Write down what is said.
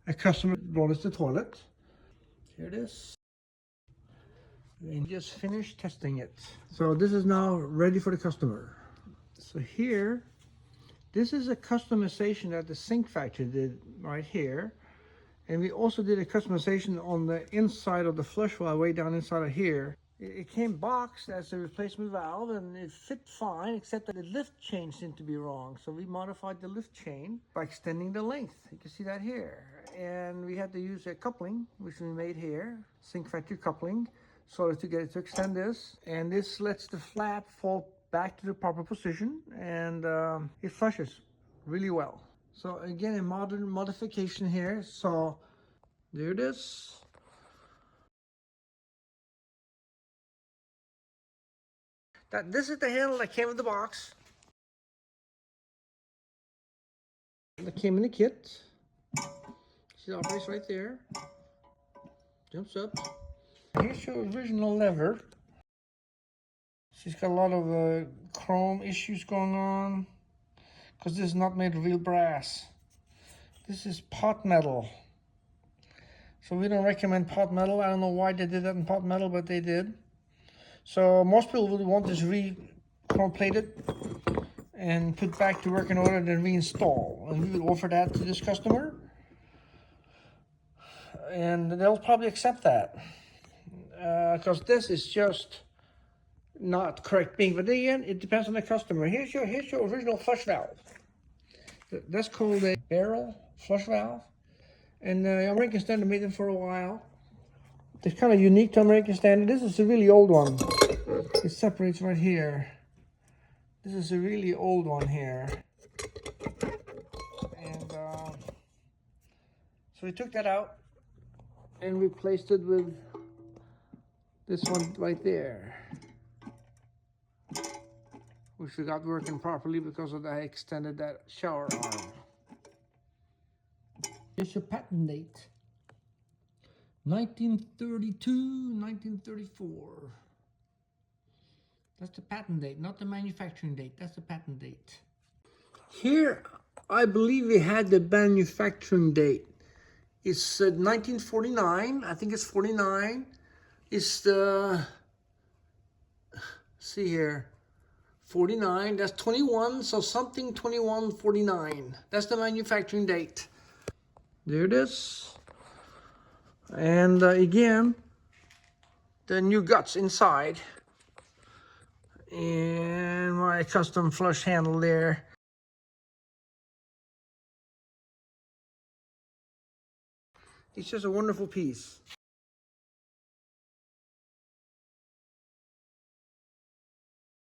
A customer brought us the toilet. Here it is. And just finished testing it. So this is now ready for the customer. So here, this is a customization that the sink factory did right here. And we also did a customization on the inside of the flush valve, way down inside of here. It came boxed as a replacement valve and it fit fine, except that the lift chain seemed to be wrong. So we modified the lift chain by extending the length. You can see that here. And we had to use a coupling, which we made here, sink factory coupling, so as to get it to extend this. And this lets the flat fall back to the proper position, and it flushes really well. So again, a modern modification here. So there it is. This is the handle that came with the box. That came in the kit. See, it operates right there. Jumps up. Here's your original lever. She's got a lot of chrome issues going on, because this is not made of real brass. This is pot metal. So we don't recommend pot metal. I don't know why they did that in pot metal, but they did. So most people would want this chrome plated and put back to working order and then reinstall. And we would offer that to this customer. And they'll probably accept that. Because this is just not correct being. But again, it depends on the customer. Here's your original flush valve. That's called a barrel flush valve. And American Standard made them for a while. It's kind of unique to American Standard. This is a really old one. It separates right here. This is a really old one here. And so we took that out and replaced it with this one right there, which we got working properly because of that. I extended that shower arm. Here's your patent date. 1932, 1934. That's the patent date, not the manufacturing date. That's the patent date. Here, I believe we had the manufacturing date. It's 1949. I think it's 49. It's the, see here, 49. That's 21. So something 2149. That's the manufacturing date. There it is. And again, the new guts inside, and my custom flush handle there. It's just a wonderful piece.